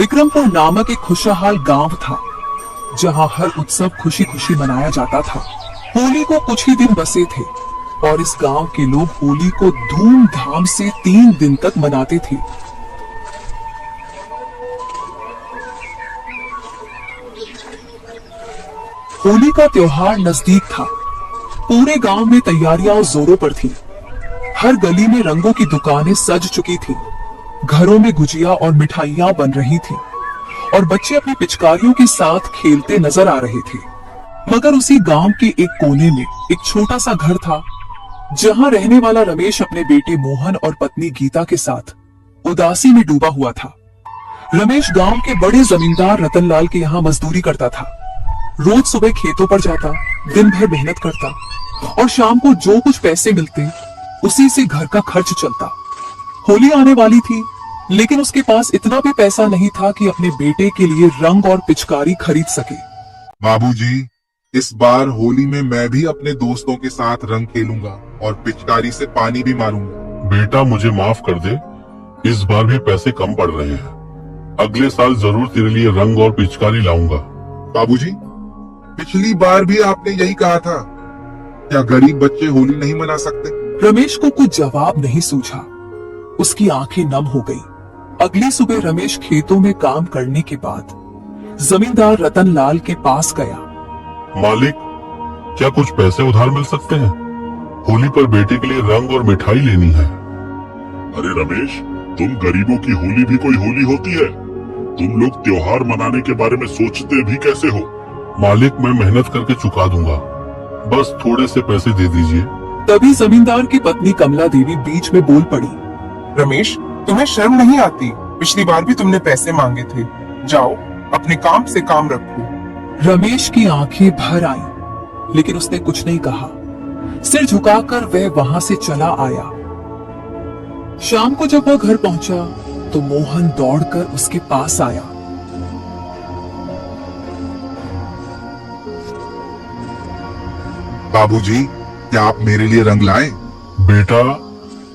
विक्रमपुर नामक एक खुशहाल गांव था, जहां हर उत्सव खुशी खुशी मनाया जाता था। होली को कुछ ही दिन बचे थे और इस गांव के लोग होली को धूमधाम से 3 दिन तक मनाते थे। होली का त्योहार नजदीक था। पूरे गांव में तैयारियां जोरों पर थीं। हर गली में रंगों की दुकानें सज चुकी थीं। घरों में गुजिया और मिठाइयां बन रही थीं और बच्चे अपनी पिचकारियों के साथ खेलते नजर आ रहे थे। मगर उसी गांव के एक कोने में एक छोटा सा घर था, जहां रहने वाला रमेश अपने बेटे मोहन और पत्नी गीता के साथ उदासी में डूबा हुआ था। रमेश गांव के बड़े जमींदार रतनलाल के यहाँ मजदूरी करता था। रोज सुबह खेतों पर जाता, दिन भर मेहनत करता और शाम को जो कुछ पैसे मिलते उसी से घर का खर्च चलता। होली आने वाली थी, लेकिन उसके पास इतना भी पैसा नहीं था कि अपने बेटे के लिए रंग और पिचकारी खरीद सके। बाबूजी, इस बार होली में मैं भी अपने दोस्तों के साथ रंग खेलूंगा और पिचकारी से पानी भी मारूंगा। बेटा, मुझे माफ कर दे, इस बार भी पैसे कम पड़ रहे हैं। अगले साल जरूर तेरे लिए रंग और पिचकारी लाऊंगा। बाबूजी, पिछली बार भी आपने यही कहा था। क्या गरीब बच्चे होली नहीं मना सकते? रमेश को कुछ जवाब नहीं सूझा। उसकी आंखें नम हो गई। अगली सुबह रमेश खेतों में काम करने के बाद जमींदार रतनलाल के पास गया। मालिक, क्या कुछ पैसे उधार मिल सकते हैं? होली पर बेटे के लिए रंग और मिठाई लेनी है। अरे रमेश, तुम गरीबों की होली भी कोई होली होती है? तुम लोग त्योहार मनाने के बारे में सोचते भी कैसे हो? मालिक, मैं मेहनत करके चुका दूंगा, बस थोड़े से पैसे दे दीजिए। तभी जमींदार की पत्नी कमला देवी बीच में बोल पड़ी। रमेश, तुम्हें शर्म नहीं आती? पिछली बार भी तुमने पैसे मांगे थे। जाओ, अपने काम से काम रखो। रमेश की आंखें भर आईं, लेकिन उसने कुछ नहीं कहा। सिर झुकाकर वह वहां से चला आया। शाम को जब वह घर पहुंचा तो मोहन दौड़कर उसके पास आया। बाबूजी, क्या आप मेरे लिए रंग लाए? बेटा,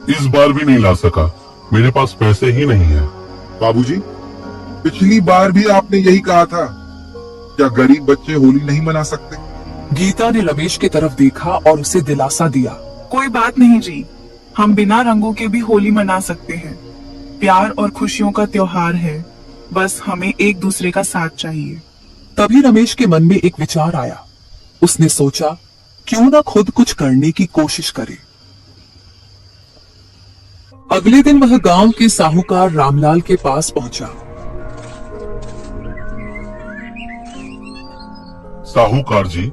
इस बार भी नहीं ला सका, मेरे पास पैसे ही नहीं है। बाबूजी, पिछली बार भी आपने यही कहा था। क्या गरीब बच्चे होली नहीं मना सकते? गीता ने रमेश की तरफ देखा और उसे दिलासा दिया। कोई बात नहीं जी, हम बिना रंगों के भी होली मना सकते हैं। प्यार और खुशियों का त्योहार है, बस हमें एक दूसरे का साथ चाहिए। तभी रमेश के मन में एक विचार आया। उसने सोचा, क्यों ना खुद कुछ करने की कोशिश करे। अगले दिन वह गांव के साहूकार रामलाल के पास पहुंचा। साहूकार जी,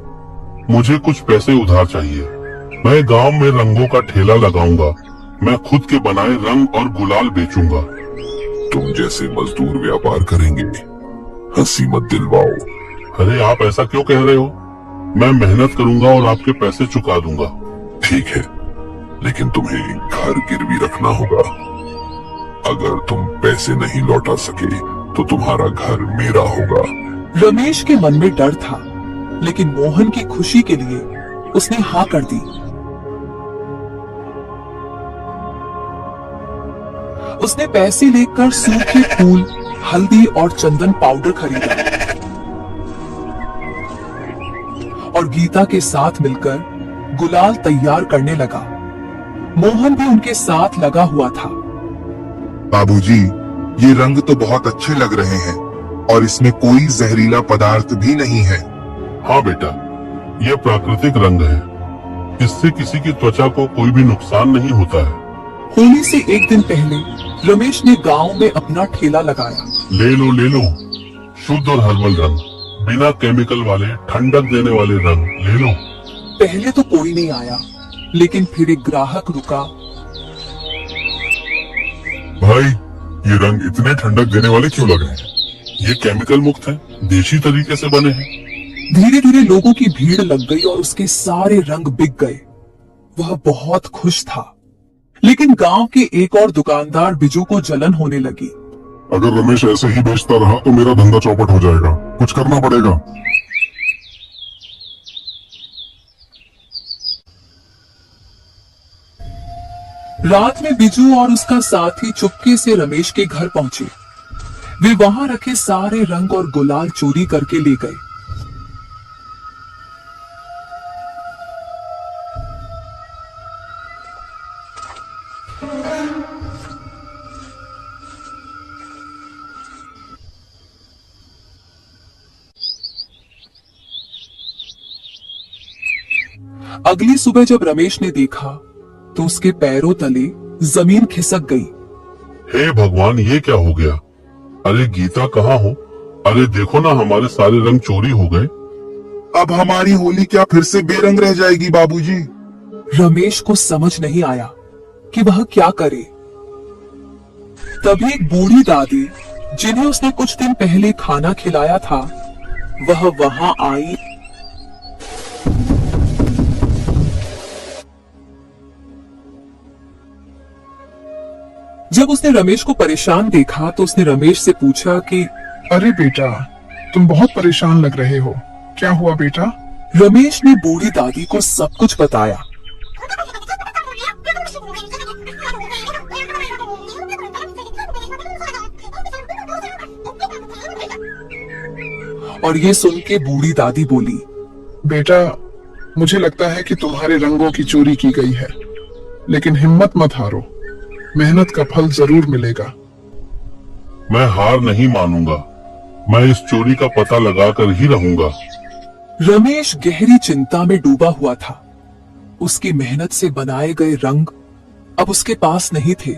मुझे कुछ पैसे उधार चाहिए। मैं गांव में रंगों का ठेला लगाऊंगा। मैं खुद के बनाए रंग और गुलाल बेचूंगा। तुम जैसे मजदूर व्यापार करेंगे, हंसी मत दिलवाओ। अरे, आप ऐसा क्यों कह रहे हो? मैं मेहनत करूंगा और आपके पैसे चुका दूंगा। ठीक है, लेकिन तुम्हें घर गिरवी रखना होगा। अगर तुम पैसे नहीं लौटा सके तो तुम्हारा घर मेरा होगा। रमेश के मन में डर था, लेकिन मोहन की खुशी के लिए उसने हाँ कर दी। उसने पैसे लेकर सूखे फूल, हल्दी और चंदन पाउडर खरीदा और गीता के साथ मिलकर गुलाल तैयार करने लगा। मोहन भी उनके साथ लगा हुआ था। बाबूजी, ये रंग तो बहुत अच्छे लग रहे हैं और इसमें कोई जहरीला पदार्थ भी नहीं है। हाँ बेटा, ये प्राकृतिक रंग है। इससे किसी की त्वचा को कोई भी नुकसान नहीं होता है। होली से एक दिन पहले रमेश ने गांव में अपना ठेला लगाया। ले लो, शुद्ध और हर्बल रंग, बिना केमिकल वाले, ठंडक देने वाले रंग ले लो। पहले तो कोई नहीं आया, लेकिन फिर एक ग्राहक रुका। भाई, ये रंग इतने ठंडक देने वाले क्यों लग रहे हैं? ये केमिकल मुक्त है, देशी तरीके से बने हैं। धीरे धीरे लोगों की भीड़ लग गई और उसके सारे रंग बिक गए। वह बहुत खुश था, लेकिन गांव के एक और दुकानदार बिजू को जलन होने लगी। अगर रमेश ऐसे ही बेचता रहा तो मेरा धंधा चौपट हो जाएगा। कुछ करना पड़ेगा। रात में बिजू और उसका साथी चुपके से रमेश के घर पहुंचे। वे वहां रखे सारे रंग और गुलाल चोरी करके ले गए। अगली सुबह जब रमेश ने देखा तो उसके पैरों तले जमीन खिसक गई। हे भगवान, ये क्या हो गया? अरे गीता कहाँ हो? अरे देखो ना, हमारे सारे रंग चोरी हो गए। अब हमारी होली क्या फिर से बेरंग रह जाएगी बाबूजी? रमेश को समझ नहीं आया कि वह क्या करे। तभी एक बूढ़ी दादी, जिन्हें उसने कुछ दिन पहले खाना खिलाया था, वह वहां आई। जब उसने रमेश को परेशान देखा तो उसने रमेश से पूछा कि अरे बेटा, तुम बहुत परेशान लग रहे हो, क्या हुआ बेटा? रमेश ने बूढ़ी दादी को सब कुछ बताया। और ये सुन के बूढ़ी दादी बोली, बेटा, मुझे लगता है कि तुम्हारे रंगों की चोरी की गई है, लेकिन हिम्मत मत हारो, मेहनत का फल जरूर मिलेगा। मैं हार नहीं मानूंगा, मैं इस चोरी का पता लगाकर ही रहूंगा। रमेश गहरी चिंता में डूबा हुआ था। उसकी मेहनत से बनाए गए रंग अब उसके पास नहीं थे।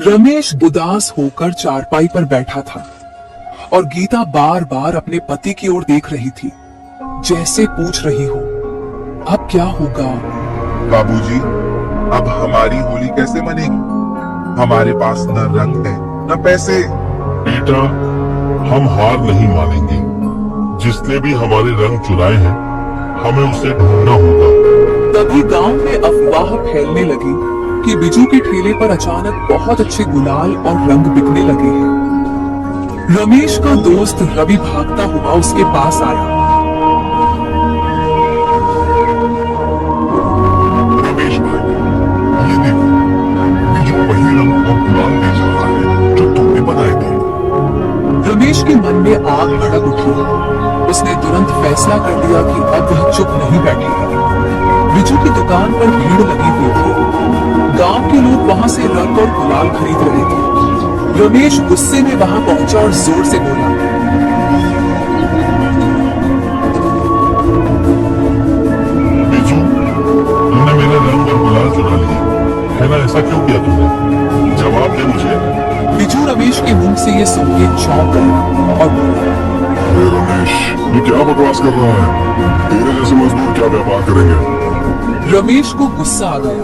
रमेश उदास होकर चारपाई पर बैठा था और गीता बार बार अपने पति की ओर देख रही थी, जैसे पूछ रही हो, अब क्या होगा? बाबूजी, अब हमारी होली कैसे मनेगी? हमारे पास न रंग है न पैसे। बेटा, हम हार नहीं मानेंगे। जिसने भी हमारे रंग चुराए हैं, हमें उसे ढूंढना होगा। तभी गांव में अफवाह फैलने लगी कि बिजू के ठेले पर अचानक बहुत अच्छे गुलाल और रंग बिकने लगे हैं। रमेश का दोस्त रवि भागता हुआ उसके पास आया। रमेश भाई, ये देखो, बिजू वही रंग और गुलाल बेच रहा है जो तुमने बनाए थे। रमेश के मन में आग भड़क उठी। उसने तुरंत फैसला कर लिया कि अब वह चुप नहीं बैठेगा। बिजू की दुकान पर भीड़ लगी हुई थी। गांव के लोग वहां से रंग और गुलाल खरीद रहे थे। रमेश गुस्से में वहां पहुंचा और जोर से बोला, बिजू, तुमने मेरे रंग और गुलाल चुरा लिए, है ना? ऐसा क्यों किया तुमने? जवाब दे मुझे। बिजू रमेश के मुंह से ये सुन के चौंक गया और बोला, अरे रमेश, ये क्या बकवास कर रहा है? तेरे जैसे मजदूर क्या व्यापार करेंगे? रमेश को गुस्सा आ गया,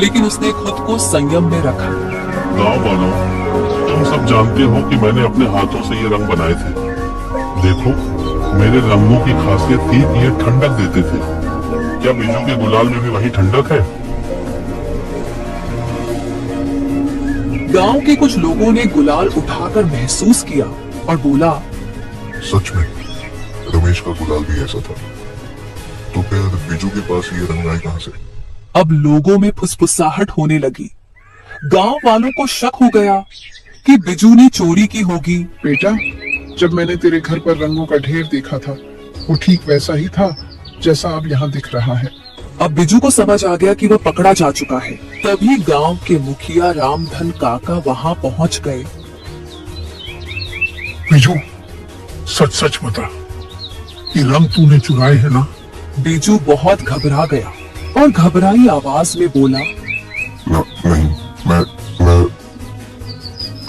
लेकिन उसने खुद को संयम में रखा। गांव वालों, तुम सब जानते हो कि मैंने अपने हाथों से ये रंग बनाए थे। देखो, मेरे रंगों की खासियत थी कि ये ठंडक देते थे। क्या बिजू के गुलाल में भी वही ठंडक है? गांव के कुछ लोगों ने गुलाल उठाकर महसूस किया और बोला, सच में रमेश का गुलाल भी ऐसा था। तो फिर बिजू के पास ये रंग आए कहां से? अब लोगों में फुसफुसाहट होने लगी। गांव वालों को शक हो गया कि बिजू ने चोरी की होगी। बेटा, जब मैंने तेरे घर पर रंगों का ढेर देखा था, वो ठीक वैसा ही था जैसा अब यहाँ दिख रहा है। अब बिजू को समझ आ गया कि वह पकड़ा जा चुका है। तभी गांव के मुखिया रामधन काका वहां पहुंच गए। बिजू, सच सच बता, ये रंग तूने चुराए हैं ना? बिजू बहुत घबरा गया और घबराई आवाज में बोला, नहीं, मैं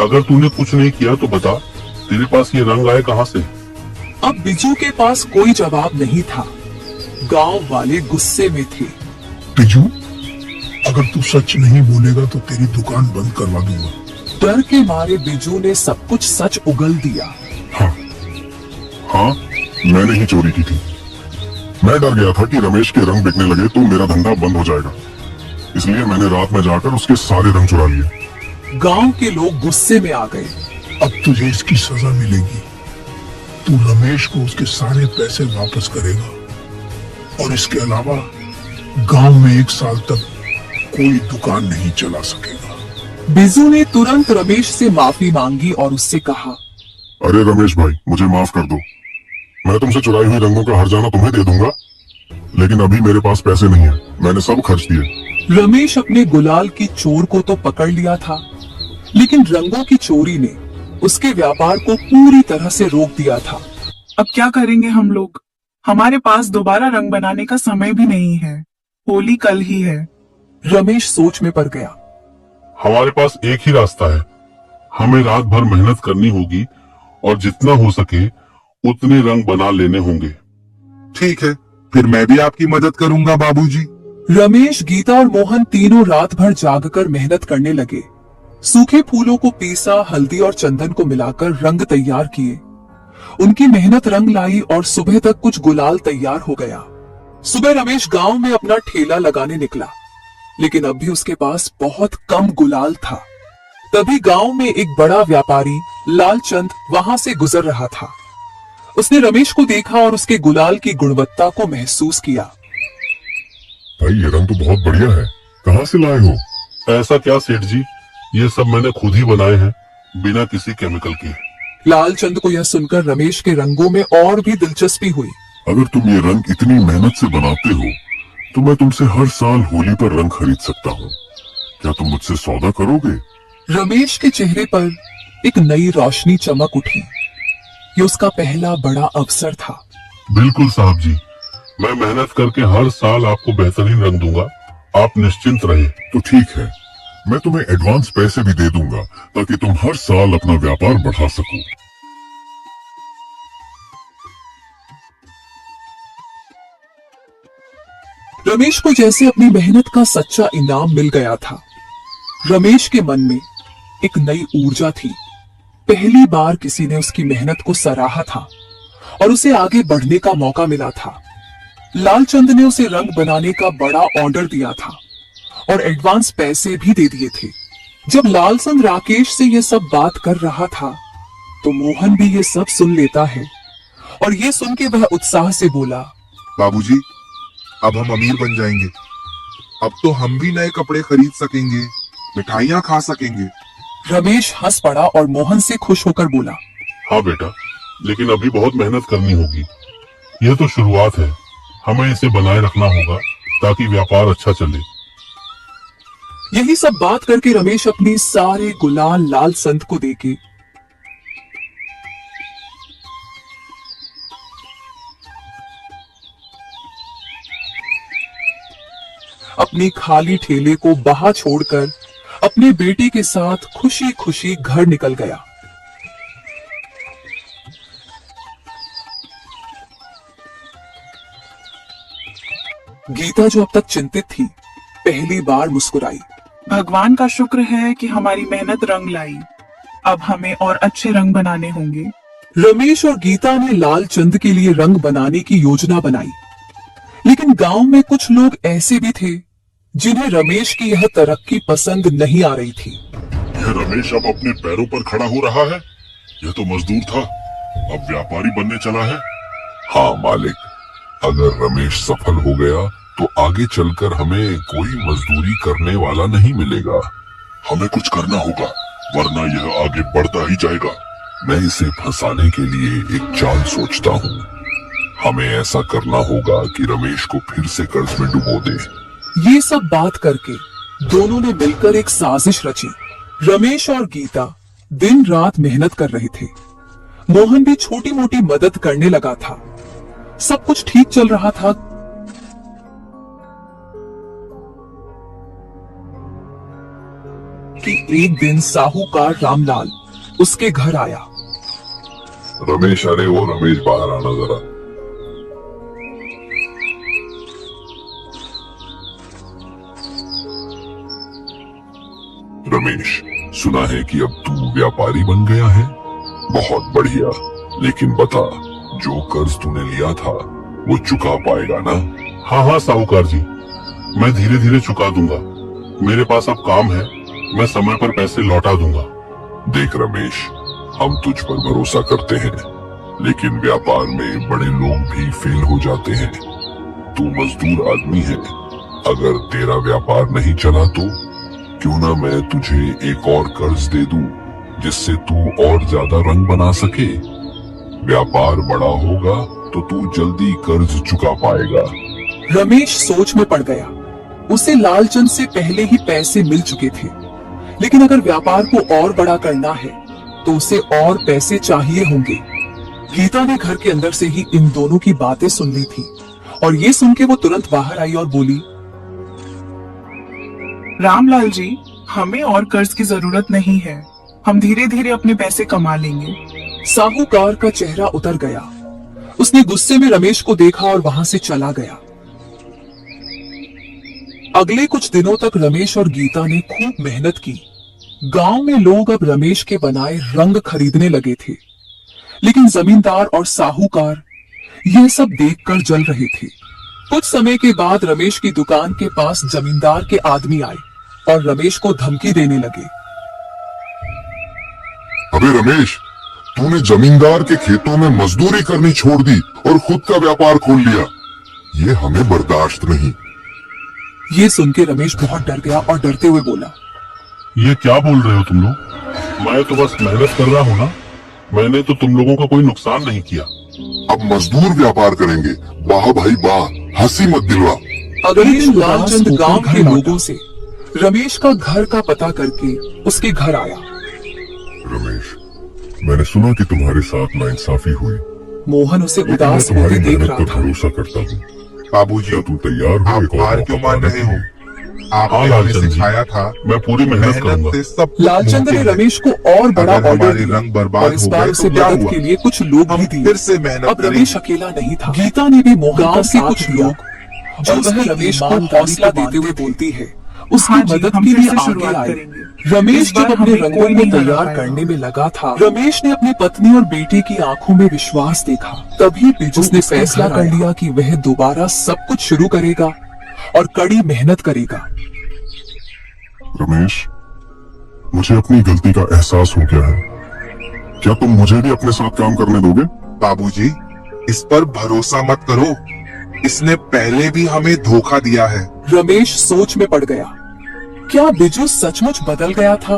अगर तूने कुछ नहीं किया तो बता, तेरे पास ये रंग आए कहां से? अब बिजू के पास कोई जवाब नहीं था। गांव वाले गुस्से में थे। बिजू, अगर तू सच नहीं बोलेगा तो तेरी दुकान बंद करवा दूंगा। डर के मारे बिजू ने सब कुछ सच उगल दिया। हाँ, मैंने ही चोरी की थी। मैं डर गया था कि रमेश के रंग बिकने लगे तो मेरा धंधा बंद हो जाएगा, इसलिए मैंने रात में जाकर उसके सारे रंग चुरा लिए। गांव के लोग गुस्से में आ गए। अब तुझे इसकी सजा मिलेगी। तू रमेश को उसके सारे पैसे वापस करेगा और इसके अलावा गांव में 1 साल तक कोई दुकान नहीं चला सकेगा। बिजू ने तुरंत रमेश से माफी मांगी और उससे कहा, अरे रमेश भाई, मुझे माफ कर दो। मैं तुमसे चुराई हुई रंगों का हर्जाना तुम्हें दे दूंगा, लेकिन अभी मेरे पास पैसे नहीं है, मैंने सब खर्च दिए। रमेश अपने गुलाल की चोर को तो पकड़ लिया था, लेकिन रंगों की चोरी ने उसके व्यापार को पूरी तरह से रोक दिया था। अब क्या करेंगे हम लोग? हमारे पास दोबारा रंग बनाने का समय भी नहीं है। होली कल ही है। रमेश सोच में पड़ गया। हमारे पास एक ही रास्ता है, हमें रात भर मेहनत करनी होगी और जितना हो सके उतने रंग बना लेने होंगे। ठीक है, फिर मैं भी आपकी मदद करूंगा बाबूजी। रमेश, गीता और मोहन तीनों रात भर जागकर मेहनत करने लगे। सूखे फूलों को पीसा, हल्दी और चंदन को मिलाकर रंग तैयार किए। उनकी मेहनत रंग लाई और सुबह तक कुछ गुलाल तैयार हो गया। सुबह रमेश गांव में अपना ठेला लगाने निकला, लेकिन अब भी उसके पास बहुत कम गुलाल था। तभी गांव में एक बड़ा व्यापारी लालचंद वहां से गुजर रहा था। उसने रमेश को देखा और उसके गुलाल की गुणवत्ता को महसूस किया। भाई ये रंग तो बहुत बढ़िया है, कहाँ से लाए हो? ऐसा क्या सेठ जी, ये सब मैंने खुद ही बनाए हैं, बिना किसी केमिकल के। लालचंद को यह सुनकर रमेश के रंगों में और भी दिलचस्पी हुई। अगर तुम ये रंग इतनी मेहनत से बनाते हो तो मैं तुमसे हर साल होली पर रंग खरीद सकता हूँ, क्या तुम मुझसे सौदा करोगे? रमेश के चेहरे पर एक नई रोशनी चमक उठी। ये उसका पहला बड़ा अवसर था। बिल्कुल साहब जी, मैं मेहनत करके हर साल आपको बेहतरीन रंग दूंगा, आप निश्चिंत रहे। तो ठीक है, मैं तुम्हें एडवांस पैसे भी दे दूंगा ताकि तुम हर साल अपना व्यापार बढ़ा सको। रमेश को जैसे अपनी मेहनत का सच्चा इनाम मिल गया था। रमेश के मन में एक नई ऊर्जा थी। पहली बार किसी ने उसकी मेहनत को सराहा था और उसे आगे बढ़ने का मौका मिला था। लालचंद ने उसे रंग बनाने का बड़ा ऑर्डर दिया था और एडवांस पैसे भी दे दिए थे। जब लालचंद राकेश से यह सब बात कर रहा था तो मोहन भी ये सब सुन लेता है और ये सुन के वह उत्साह से बोला, बाबूजी, अब हम अमीर बन जाएंगे। अब तो हम भी नए कपड़े खरीद सकेंगे, मिठाइयाँ खा सकेंगे। रमेश हंस पड़ा और मोहन से खुश होकर बोला, हाँ बेटा, लेकिन अभी बहुत मेहनत करनी होगी। यह तो शुरुआत है, हमें इसे बनाए रखना होगा ताकि व्यापार अच्छा चले। यही सब बात करके रमेश अपनी सारे गुलाल लालचंद को देके अपनी खाली ठेले को बाहर छोड़कर अपने बेटे के साथ खुशी खुशी घर निकल गया। गीता, जो अब तक चिंतित थी, पहली बार मुस्कुराई। भगवान का शुक्र है कि हमारी मेहनत रंग लाई। अब हमें और अच्छे रंग बनाने होंगे। रमेश और गीता ने लालचंद के लिए रंग बनाने की योजना बनाई, लेकिन गांव में कुछ लोग ऐसे भी थे जिन्हें रमेश की यह तरक्की पसंद नहीं आ रही थी। यह रमेश अब अपने पैरों पर खड़ा हो रहा है, यह तो मजदूर था, अब व्यापारी बनने चला है। हाँ मालिक, अगर रमेश सफल हो गया तो आगे चलकर हमें कोई मजदूरी करने वाला नहीं मिलेगा। हमें कुछ करना होगा, वरना यह आगे बढ़ता ही जाएगा। मैं इसे फंसाने के लिए एक चाल सोचता हूँ। हमें ऐसा करना होगा कि रमेश को फिर से कर्ज में डुबो दे। ये सब बात करके दोनों ने मिलकर एक साजिश रची। रमेश और गीता दिन रात मेहनत कर रहे थे। मोहन भी छोटी मोटी मदद करने लगा था। सब कुछ ठीक चल रहा था कि एक दिन साहूकार रामलाल उसके घर आया। रमेश, अरे वो रमेश, बाहर आना जरा। रमेश, सुना है कि अब तू व्यापारी बन गया है। बहुत बढ़िया, लेकिन बता, जो कर्ज तूने लिया था वो चुका पाएगा ना? हाँ हाँ साहूकार जी, मैं धीरे धीरे चुका दूंगा। मेरे पास अब काम है, मैं समय पर पैसे लौटा दूंगा। देख रमेश, हम तुझ पर भरोसा करते हैं, लेकिन व्यापार में बड़े लोग भी फेल हो जाते हैं। तू मजदूर आदमी है, अगर तेरा व्यापार नहीं चला तो क्यों ना मैं तुझे एक और कर्ज दे दूं, जिससे तू और ज्यादा रंग बना सके। व्यापार बड़ा होगा तो तू जल्दी कर्ज चुका पाएगा। रमेश सोच में पड़ गया। उसे लालचंद से पहले ही पैसे मिल चुके थे, लेकिन अगर व्यापार को और बड़ा करना है तो उसे और पैसे चाहिए होंगे। गीता ने घर के अंदर से ही इन दोनों की बातें सुन ली थी और ये सुन के वो तुरंत बाहर आई और बोली, रामलाल जी, हमें और कर्ज की जरूरत नहीं है। हम धीरे धीरे अपने पैसे कमा लेंगे। साहूकार का चेहरा उतर गया। उसने गुस्से में रमेश को देखा और वहां से चला गया। अगले कुछ दिनों तक रमेश और गीता ने खूब मेहनत की। गांव में लोग अब रमेश के बनाए रंग खरीदने लगे थे, लेकिन जमींदार और साहूकार यह सब देखकर जल रहे थे। कुछ समय के बाद रमेश की दुकान के पास जमींदार के आदमी आए और रमेश को धमकी देने लगे। अबे रमेश, तूने जमींदार के खेतों में मजदूरी करनी छोड़ दी और खुद का व्यापार खोल लिया। ये हमें बर्दाश्त नहीं। ये सुन के रमेश बहुत डर गया और डरते हुए बोला, ये क्या बोल रहे हो तुम लोग? मैं तो बस मेहनत कर रहा हूँ ना। मैंने तो तुम लोगों का कोई नुकसान नहीं किया। अब मजदूर व्यापार करेंगे। वाह भाई वाह, हंसी मत दिलवा। अगले दिन लालचंद गांव के लोगों से रमेश का घर का पता करके उसके घर आया। रमेश, मैंने सुना कि तुम्हारे साथ नाइंसाफी हुई। मोहन उसे लेकिन मैं उदास होते तुम्हारी देख मेहनत रहा पर था। भरोसा करता हूँ। बाबूजी, क्या तू तैयार हो आप एक और हार मौका क्यों मान पाने रहे के हो? लिए? हाँ आपने हमें लालचंद जी, सिखाया था मैं पूरी मेहनत करूंगा। मेहनत से सब कुछ लालचंद ने मुमकिन है। रमेश को और बड़ा अगर ऑर्डर हमारे दिया रंग बर्बाद और इस हो बार गए उसे तो क्या मदद हुआ? के लिए कुछ लोग हम भी दिए। फिर से मेहनत अब रमेश करेंगे। अकेला नहीं था। गीता ने भी मोहन के कुछ लोग जो वह रमेश को हौसला देते हुए बोलती है, उसकी हाँ जी, मदद हम के फिर लिए से आगे शुरुआत आए। करेंगे। रमेश इस बार जब अपने हमें रंगों कोई को नहीं हरा तैयार पाएगा। करने में लगा था, रमेश ने अपनी पत्नी और बेटे की आंखों में विश्वास देखा। तभी बिजू ने फैसला कर लिया कि वह दोबारा सब कुछ शुरू करेगा और कड़ी मेहनत करेगा। रमेश, मुझे अपनी गलती का एहसास हो गया है। क्या तुम मुझे भी अपने साथ काम करने दोगे? बाबूजी, इस पर भरोसा मत करो। इसने पहले भी हमें धोखा दिया है। रमेश सोच में पड़ गया। क्या बिजू सचमुच बदल गया था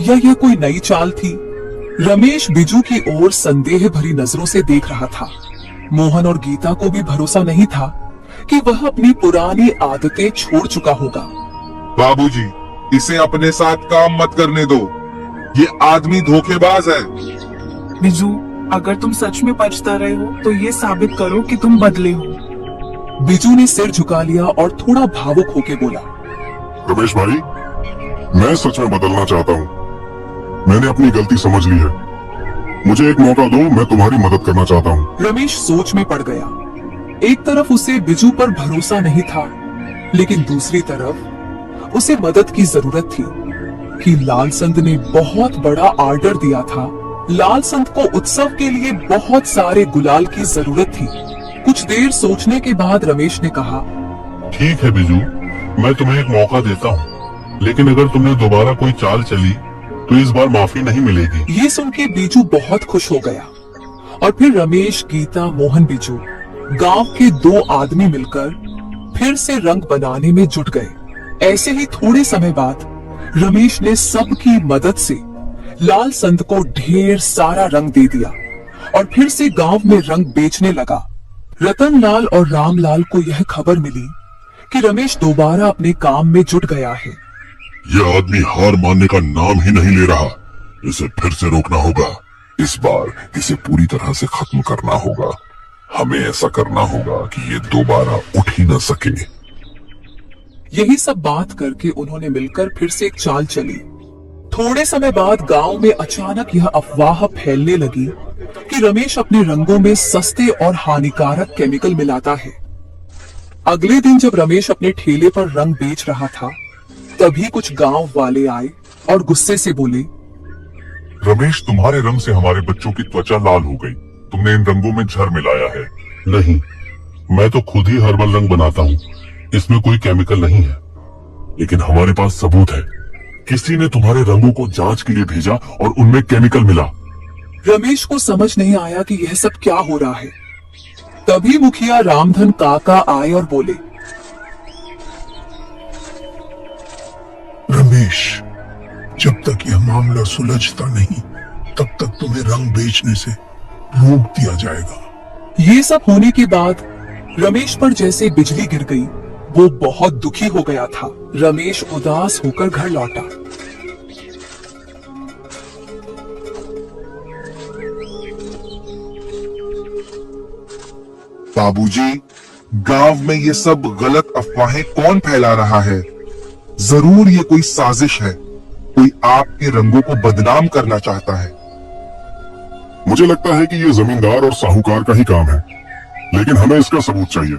या यह कोई नई चाल थी? रमेश बिजू की ओर संदेह भरी नजरों से देख रहा था। मोहन और गीता को भी भरोसा नहीं था कि वह अपनी पुरानी आदतें छोड़ चुका होगा। बाबूजी, इसे अपने साथ काम मत करने दो। ये आदमी धोखेबाज है। बिजू, अगर तुम सच में पछता रहे हो तो ये साबित करो कि तुम बदले हो। बिजू ने सिर झुका लिया और थोड़ा भावुक होकर बोला, रमेश भाई, मैं सच में बदलना चाहता हूँ। मैंने अपनी गलती समझ ली है। मुझे एक मौका दो, मैं तुम्हारी मदद करना चाहता हूँ। रमेश सोच में पड़ गया। एक तरफ उसे बिजू पर भरोसा नहीं था, लेकिन दूसरी तरफ उसे मदद की जरूरत थी कि लालचंद ने बहुत बड़ा ऑर्डर दिया था। लालचंद को उत्सव के लिए बहुत सारे गुलाल की जरूरत थी। कुछ देर सोचने के बाद रमेश ने कहा, ठीक है बिजू, मैं तुम्हें एक मौका देता हूँ, लेकिन अगर तुमने दोबारा कोई चाल चली तो इस बार माफी नहीं मिलेगी। ये सुन के बीजू बहुत खुश हो गया और फिर रमेश, गीता, मोहन, बिजू गांव के 2 आदमी मिलकर फिर से रंग बनाने में जुट गए। ऐसे ही थोड़े समय बाद रमेश ने सबकी मदद से लालचंद को ढेर सारा रंग दे दिया और फिर से गांव में रंग बेचने लगा। रतनलाल और रामलाल को यह खबर मिली कि रमेश दोबारा अपने काम में जुट गया है। यह आदमी हार मानने का नाम ही नहीं ले रहा। इसे फिर से रोकना होगा। इस बार इसे पूरी तरह से खत्म करना होगा। हमें ऐसा करना होगा कि ये दोबारा उठ ही न सके। यही सब बात करके उन्होंने मिलकर फिर से एक चाल चली। थोड़े समय बाद गांव में अचानक यह अफवाह फैलने लगी कि रमेश अपने रंगों में सस्ते और हानिकारक केमिकल मिलाता है। अगले दिन जब रमेश अपने ठेले पर रंग बेच रहा था, तभी कुछ गांव वाले आए और गुस्से से बोले, रमेश, तुम्हारे रंग से हमारे बच्चों की त्वचा लाल हो गई। तुमने इन रंगों में जहर मिलाया है। नहीं, मैं तो खुद ही हर्बल रंग बनाता हूँ। इसमें कोई केमिकल नहीं है। लेकिन हमारे पास सबूत है। किसी ने तुम्हारे रंगों को जांच के लिए भेजा और उनमें केमिकल मिला। रमेश को समझ नहीं आया कि यह सब क्या हो रहा है। तभी मुखिया रामधन काका आए और बोले, रमेश, जब तक यह मामला सुलझता नहीं तब तक तुम्हें रंग बेचने से रोक दिया जाएगा। ये सब होने के बाद रमेश पर जैसे बिजली गिर गई। वो बहुत दुखी हो गया था। रमेश उदास होकर घर लौटा। बाबूजी, गांव में ये सब गलत अफवाहें कौन फैला रहा है? जरूर ये कोई साजिश है। कोई आपके रंगों को बदनाम करना चाहता है। मुझे लगता है कि ये जमींदार और साहूकार का ही काम है, लेकिन हमें इसका सबूत चाहिए।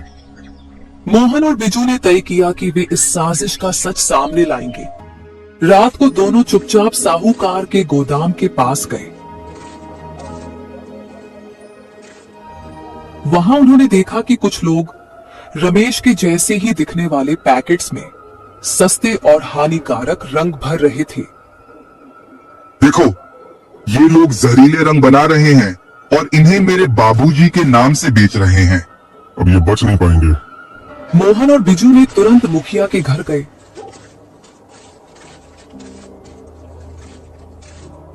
मोहन और बिजू ने तय किया कि वे इस साजिश का सच सामने लाएंगे। रात को दोनों चुपचाप साहूकार के गोदाम के पास गए। वहां उन्होंने देखा कि कुछ लोग रमेश के जैसे ही दिखने वाले पैकेट्स में सस्ते और हानिकारक रंग भर रहे थे। देखो, ये लोग जहरीले रंग बना रहे हैं और इन्हें मेरे बाबूजी के नाम से बेच रहे हैं। अब ये बच नहीं पाएंगे। मोहन और बिजू ने तुरंत मुखिया के घर गए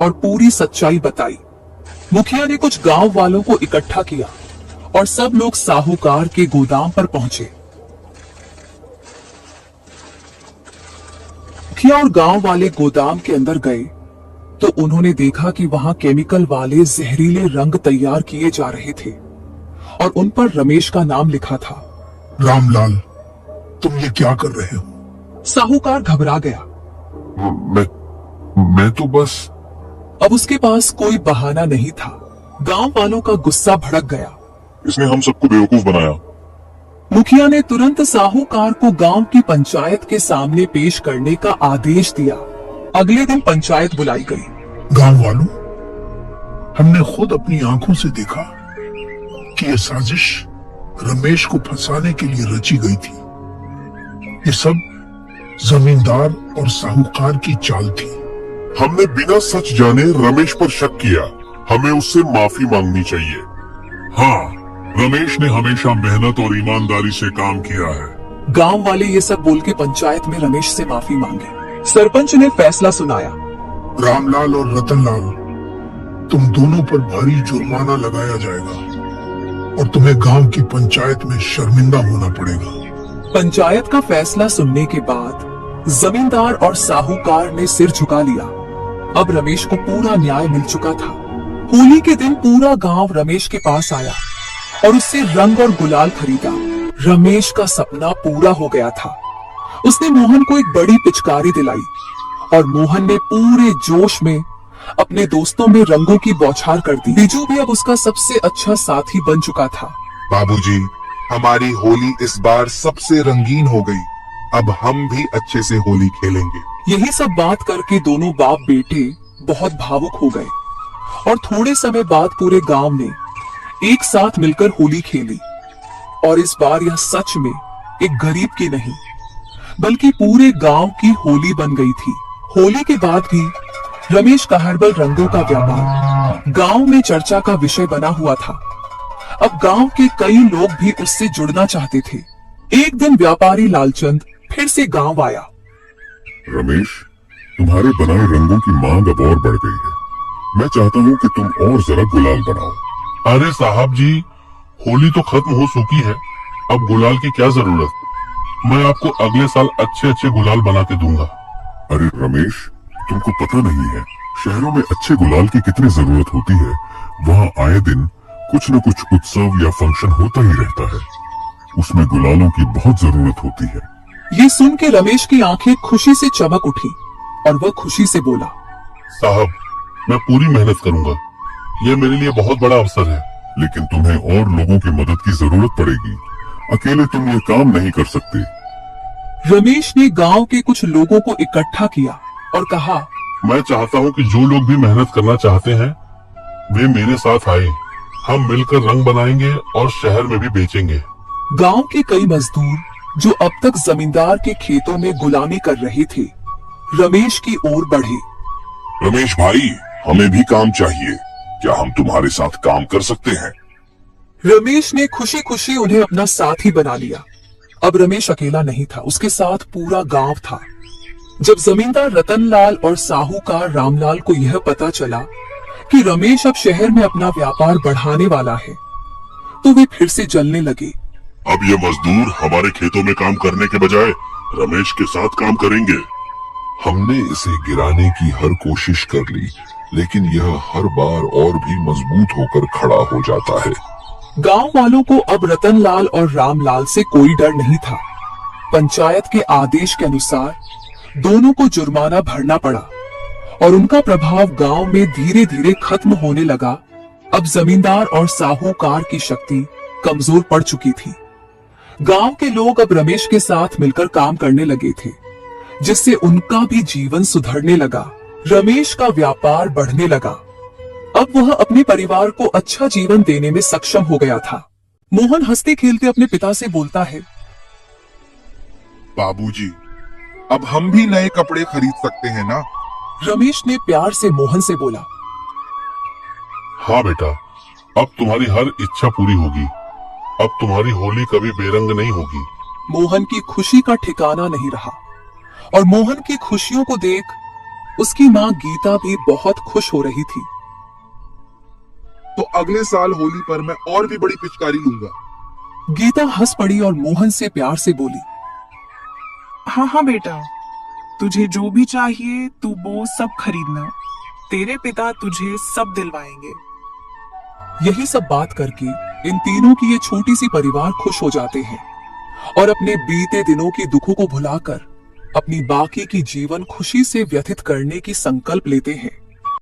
और पूरी सच्चाई बताई। मुखिया ने कुछ गांव वालों को इकट्ठा किया और सब लोग साहूकार के गोदाम पर पहुंचे। मुखिया और गांव वाले गोदाम के अंदर गए तो उन्होंने देखा कि वहां केमिकल वाले जहरीले रंग तैयार किए जा रहे थे और उन पर रमेश का नाम लिखा था। रामलाल, तुम ये क्या कर रहे हो? साहूकार घबरा गया। मैं तो बस। अब उसके पास कोई बहाना नहीं था। गांव वालों का गुस्सा भड़क गया। इसने हम सबको बेवकूफ बनाया। मुखिया ने तुरंत साहूकार को गांव की पंचायत के सामने पेश करने का आदेश दिया। अगले दिन पंचायत बुलाई गई। गांव वालों, हमने खुद अपनी आंखों से देखा कि यह साजिश रमेश को फंसाने के लिए रची गई थी। ये सब जमींदार और साहूकार की चाल थी। हमने बिना सच जाने रमेश पर शक किया। हमें उससे माफी मांगनी चाहिए। हाँ, रमेश ने हमेशा मेहनत और ईमानदारी से काम किया है। गांव वाले ये सब बोल के पंचायत में रमेश से माफी मांगे। सरपंच ने फैसला सुनाया। रामलाल और रतनलाल, तुम दोनों पर भारी जुर्माना लगाया जाएगा और तुम्हें गांव की पंचायत में शर्मिंदा होना पड़ेगा। पंचायत का फैसला सुनने के बाद जमींदार और साहूकार ने सिर झुका लिया। अब रमेश को पूरा न्याय मिल चुका था। होली के दिन पूरा गांव रमेश के पास आया और उससे रंग और गुलाल खरीदा। रमेश का सपना पूरा हो गया था। उसने मोहन को एक बड़ी पिचकारी दिलाई और मोहन ने पूरे जोश में अपने दोस्तों में रंगों की बौछार कर दी। बिजू भी अब उसका सबसे अच्छा साथी बन चुका था। बाबूजी, हमारी होली इस बार सबसे रंगीन हो गई। अब हम भी अच्छे से होली खेलेंगे। यही सब बात करके दोनों बाप बेटे बहुत भावुक हो गए और थोड़े समय बाद पूरे गांव ने एक साथ मिलकर होली खेली। और इस बार यह सच में एक गरीब की नहीं बल्कि पूरे गांव की होली बन गई थी। होली के बाद भी रमेश का हर्बल रंगों का व्यापार गांव में चर्चा का विषय बना हुआ था। अब गांव के कई लोग भी उससे जुड़ना चाहते थे। एक दिन व्यापारी लालचंद फिर से गांव आया। रमेश, तुम्हारे बनाए रंगों की मांग अब और बढ़ गई है। मैं चाहता हूँ कि तुम और जरा गुलाल बनाओ। अरे साहब जी, होली तो खत्म हो चुकी है, अब गुलाल की क्या जरूरत? मैं आपको अगले साल अच्छे अच्छे गुलाल बना के दूंगा। अरे रमेश, तुमको पता नहीं है शहरों में अच्छे गुलाल की कितनी जरूरत होती है। वहाँ आए दिन कुछ न कुछ उत्सव या फंक्शन होता ही रहता है। उसमें गुलालों की बहुत जरूरत होती है। ये सुन के रमेश की आंखें खुशी से चमक उठी और वह खुशी से बोला, साहब, मैं पूरी मेहनत करूंगा। ये मेरे लिए बहुत बड़ा अवसर है। लेकिन तुम्हें और लोगों की मदद की जरूरत पड़ेगी। अकेले तुम ये काम नहीं कर सकते। रमेश ने गांव के कुछ लोगों को इकट्ठा किया और कहा, मैं चाहता हूँ कि जो लोग भी मेहनत करना चाहते हैं वे मेरे साथ आए। हम मिलकर रंग बनाएंगे और शहर में भी बेचेंगे। गांव के कई मजदूर जो अब तक जमींदार के खेतों में गुलामी कर रहे थे, रमेश की ओर बढ़े। रमेश भाई, हमें भी काम चाहिए। क्या हम तुम्हारे साथ काम कर सकते हैं? रमेश ने खुशी खुशी उन्हें अपना साथी बना लिया। अब रमेश अकेला नहीं था, उसके साथ पूरा गांव था। जब जमींदार रतनलाल और साहूकार रामलाल को यह पता चला कि रमेश अब शहर में अपना व्यापार बढ़ाने वाला है, तो वे फिर से जलने लगे। अब ये मजदूर हमारे खेतों में काम करने के बजाय रमेश के साथ काम करेंगे। हमने इसे गिराने की हर कोशिश कर ली, लेकिन यह हर बार और भी मजबूत होकर खड़ा हो जाता है। गांव वालों को अब रतनलाल और रामलाल से कोई डर नहीं था। पंचायत के आदेश के अनुसार दोनों को जुर्माना भरना पड़ा और उनका प्रभाव गांव में धीरे धीरे खत्म होने लगा। अब जमींदार और साहूकार की शक्ति कमजोर पड़ चुकी थी। गांव के लोग अब रमेश के साथ मिलकर काम करने लगे थे, जिससे उनका भी जीवन सुधरने लगा। रमेश का व्यापार बढ़ने लगा। अब वह अपने परिवार को अच्छा जीवन देने में सक्षम हो गया था। मोहन हंसते खेलते अपने पिता से बोलता है, बाबूजी, अब हम भी नए कपड़े खरीद सकते हैं ना? रमेश ने प्यार से मोहन से बोला। हाँ बेटा, अब तुम्हारी हर इच्छा पूरी होगी। अब तुम्हारी होली कभी बेरंग नहीं होगी। मोहन की खुशी का ठिकाना नहीं रहा और मोहन की खुशियों को देख उसकी माँ गीता भी बहुत खुश हो रही थी। तो अगले साल होली पर मैं और भी बड़ी पिचकारी लूंगा। गीता हंस पड़ी और मोहन से प्यार से बोली, हाँ हाँ बेटा, तुझे जो भी चाहिए तू वो सब खरीदना। तेरे पिता तुझे सब दिलवाएंगे। यही सब बात करके इन तीनों की ये छोटी सी परिवार खुश हो जाते हैं और अपने बीते दिनों के दुखों को भुलाकर अपनी बाकी की जीवन खुशी से व्यतीत करने की संकल्प लेते हैं।